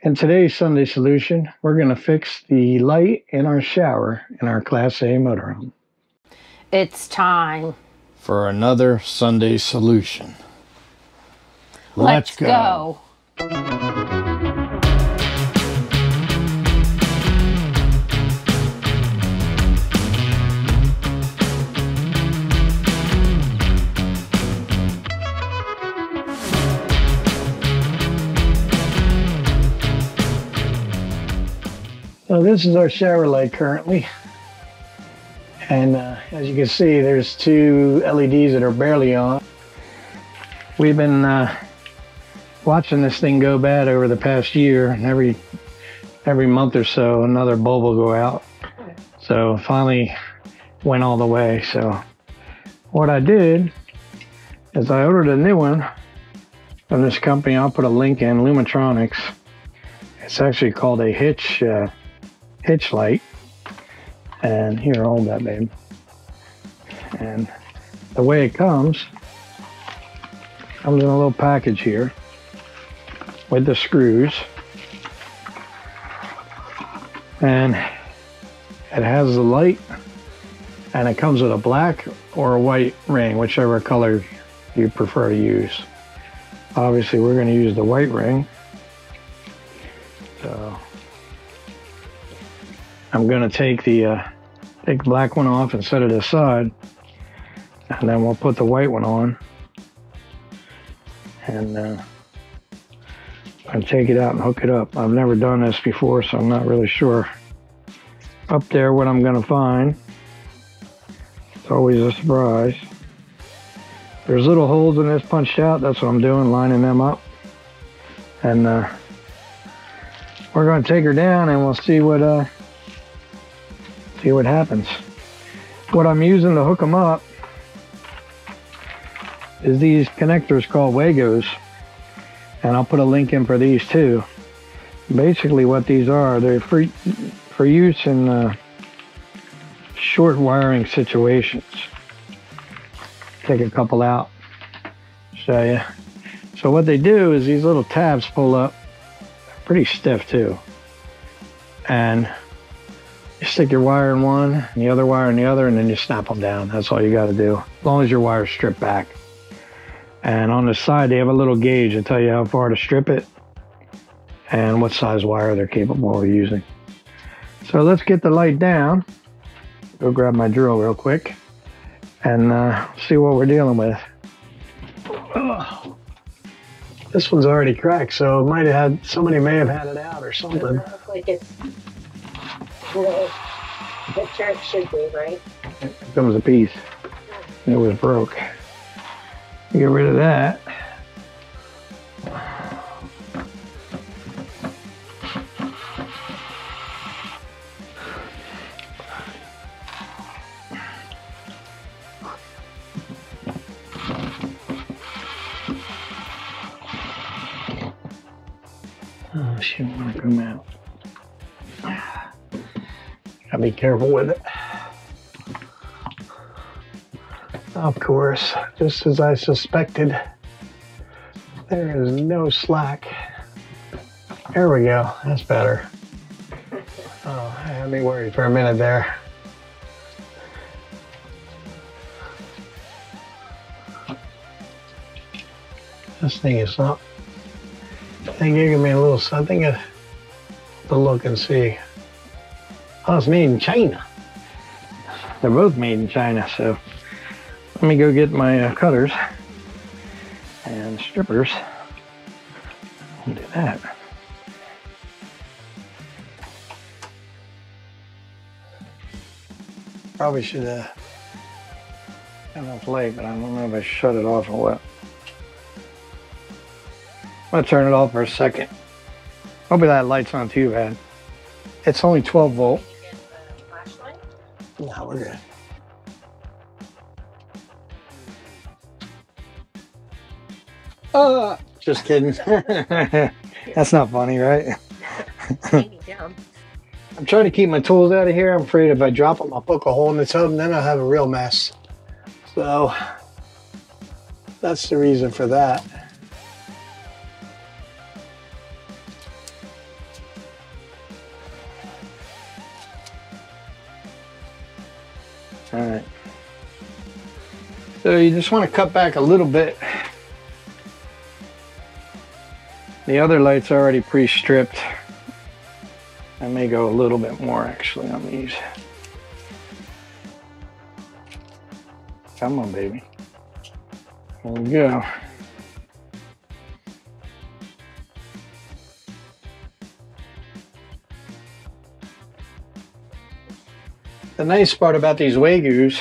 In today's Sunday solution, we're going to fix the light in our shower in our Class A motorhome. It's time for another Sunday solution. Let's go. So this is our shower light currently, and as you can see, there's two LEDs that are barely on. We've been watching this thing go bad over the past year, and every month or so another bulb will go out. So finally went all the way. So what I did is I ordered a new one from this company. I'll put a link in, Lumitronics. It's actually called a hitch light. And here, hold that, babe. And the way it comes in a little package here with the screws, and it has the light, and it comes with a black or a white ring, whichever color you prefer to use. Obviously we're going to use the white ring, so I'm going to take the black one off and set it aside, and then we'll put the white one on, and take it out and hook it up. I've never done this before, so I'm not really sure up there what I'm going to find. It's always a surprise. There's little holes in this punched out. That's what I'm doing, lining them up. And we're going to take her down and we'll see what happens. What I'm using to hook them up is these connectors called WAGOs, and I'll put a link in for these too. Basically what these are, they're for use in short wiring situations. Take a couple out, show you. So what they do is these little tabs pull up, pretty stiff too, and you stick your wire in one and the other wire in the other, and then you snap them down. That's all you got to do, as long as your wire's stripped back. And on the side, they have a little gauge to tell you how far to strip it and what size wire they're capable of using. So let's get the light down. Go grab my drill real quick and see what we're dealing with. Oh, this one's already cracked, so somebody may have had it out or something. It looks like it's the picture it should be, right? Here comes a piece. It was broke. Get rid of that. Oh, she don't want to come out. Gotta be careful with it. Of course, just as I suspected, there is no slack. There we go, that's better. Oh, I had me worried for a minute there. This thing is not, they gave me a little something to look and see. Oh, it's made in China. They're both made in China, so let me go get my cutters and strippers and do that. Probably should have enough light, but I don't know if I shut it off or what. I'm gonna turn it off for a second. Hopefully that light's not too bad. It's only 12 volt. No, we're good. Just kidding. That's not funny, right? I'm trying to keep my tools out of here. I'm afraid if I drop them, I'll poke a hole in the tub and then I'll have a real mess. So that's the reason for that. All right. So you just want to cut back a little bit. The other light's already pre-stripped. I may go a little bit more actually on these. Come on, baby. There we go. The nice part about these WAGOs,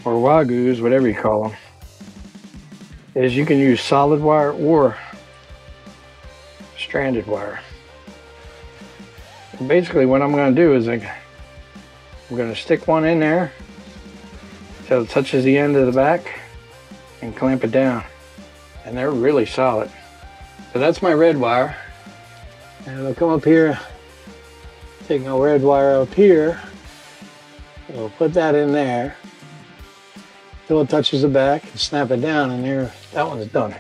or WAGOs, whatever you call them, is you can use solid wire or stranded wire. And basically what I'm going to do is I'm going to stick one in there till it touches the end of the back and clamp it down. And they're really solid. So that's my red wire. And I'll come up here, take my red wire up here. We'll put that in there till it touches the back and snap it down, and there, that one's done.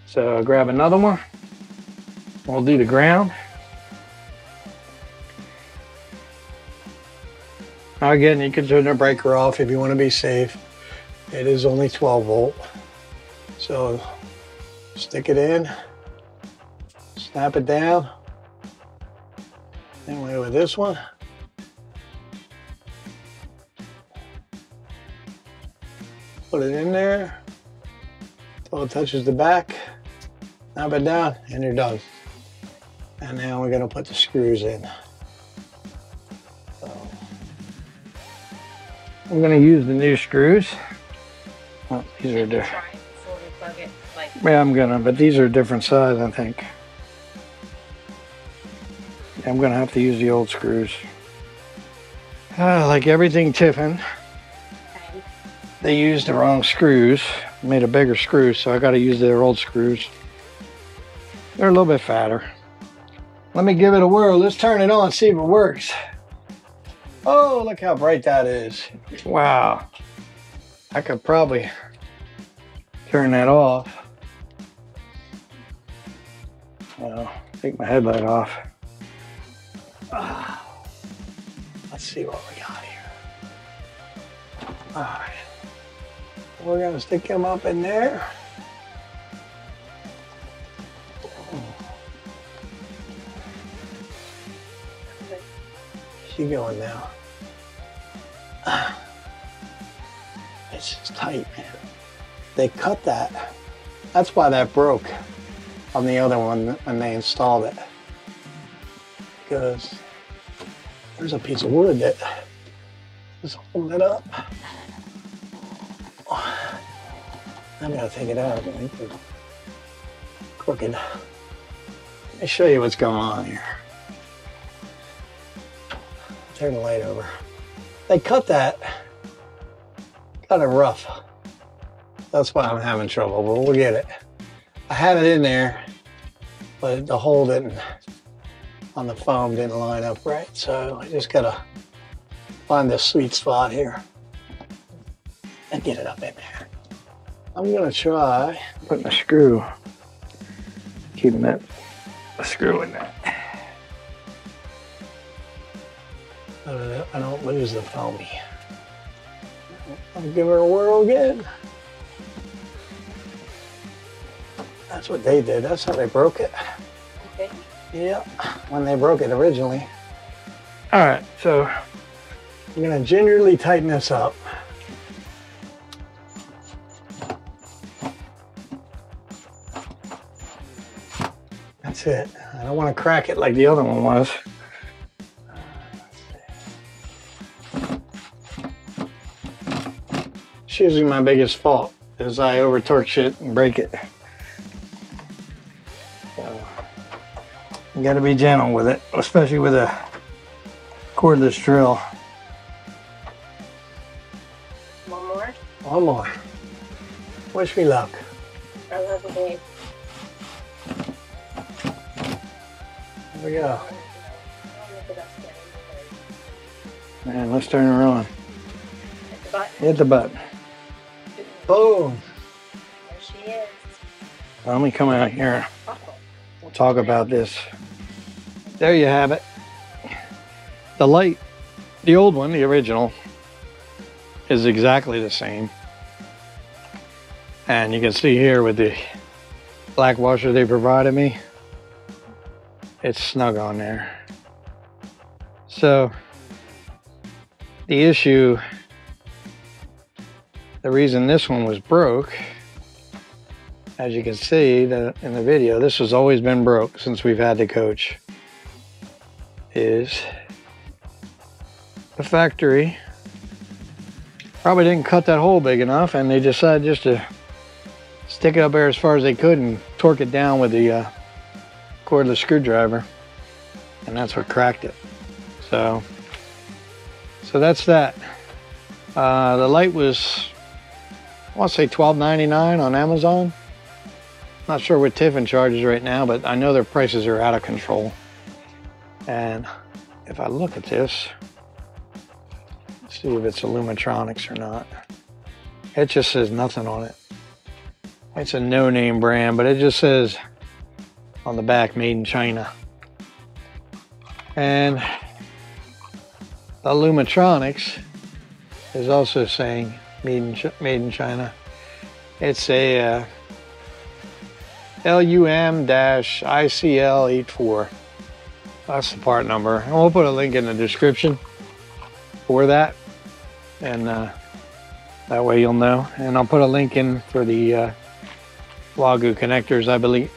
So I'll grab another one. We'll do the ground. Now again, you can turn the breaker off if you want to be safe. It is only 12 volt. So stick it in, snap it down. Same way with this one. Put it in there until it touches the back, snap it down, and you're done. And now we're going to put the screws in. So I'm going to use the new screws. Oh, these are different. Yeah, I'm gonna, but these are a different size, I think. I'm going to have to use the old screws. Like everything Tiffin, they used the wrong screws, made a bigger screw, so I got to use their old screws. They're a little bit fatter. Let me give it a whirl. Let's turn it on, see if it works. Oh, look how bright that is. Wow. I could probably turn that off. Well, take my headlight off. Let's see what we got here. All right. We're going to stick him up in there. She going now. It's just tight, man. They cut that. That's why that broke on the other one when they installed it. Because there's a piece of wood that is holding it up. I'm gonna take it out. It's crooked. Let me show you what's going on here. Turn the light over. They cut that kind of rough. That's why I'm having trouble, but we'll get it. I had it in there, but the hole didn't, on the foam didn't line up right. So I just gotta find this sweet spot here and get it up in there. I'm gonna try putting a screw, keeping that screw in there. I don't lose the foamy. I'll give her a whirl again. That's what they did. That's how they broke it. Okay. Yep, when they broke it originally. All right, so I'm gonna gingerly tighten this up. That's it. I don't want to crack it like the other one was. It's usually my biggest fault, is I over torque shit and break it. So you got to be gentle with it, especially with a cordless drill. One more? One more. Wish me luck. I love you, babe. Here we go. And let's turn her on. Hit the button. Hit the button. Boom. There she is. Let me come out here. We'll talk about this. There you have it. The light, the old one, the original, is exactly the same. And you can see here with the black washer they provided me, it's snug on there. So the issue, the reason this one was broke, as you can see in the video, this has always been broke since we've had the coach, is the factory probably didn't cut that hole big enough, and they decided just to stick it up there as far as they could and torque it down with the cordless screwdriver, and that's what cracked it. So that's that. The light was, I want to say $12.99 on Amazon. Not sure what Tiffin charges right now, but I know their prices are out of control. And if I look at this, see if it's Illumitronics or not. It just says nothing on it. It's a no-name brand, but it just says on the back, made in China. And Illumitronics is also saying made in China. It's a LUM-ICL84. That's the part number. And we'll put a link in the description for that, and that way you'll know. And I'll put a link in for the WAGO connectors.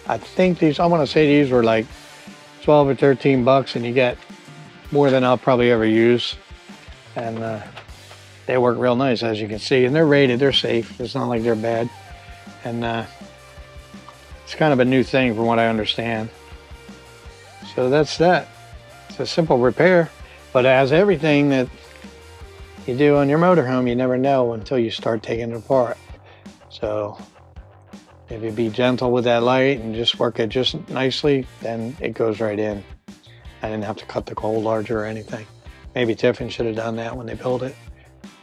I think these, I want to say these were like 12 or 13 bucks, and you get more than I'll probably ever use. And they work real nice, as you can see, and they're rated, they're safe. It's not like they're bad. And it's kind of a new thing from what I understand. So that's that. It's a simple repair, but as everything that you do on your motorhome, you never know until you start taking it apart. So if you be gentle with that light and just work it just nicely, then it goes right in. I didn't have to cut the hole larger or anything. Maybe Tiffin should have done that when they built it.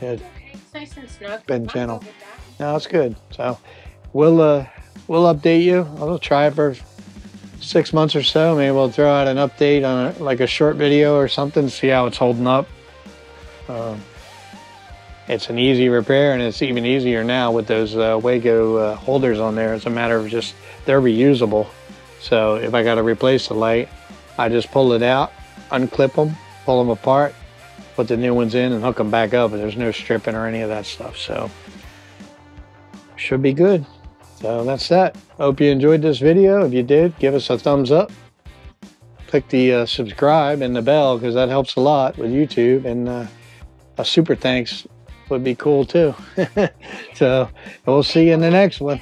It's nice and snug. Been gentle. No, it's good. So we'll update you. I'll try it for 6 months or so. Maybe we'll throw out an update on like a short video or something, see how it's holding up. It's an easy repair, and it's even easier now with those WAGO holders on there. It's a matter of just, they're reusable. So if I got to replace the light, I just pull it out, unclip them, pull them apart, put the new ones in, and hook them back up. And there's no stripping or any of that stuff. So should be good. So that's that. Hope you enjoyed this video. If you did, give us a thumbs up. Click the subscribe and the bell, because that helps a lot with YouTube. And a super thanks would be cool too. So we'll see you in the next one.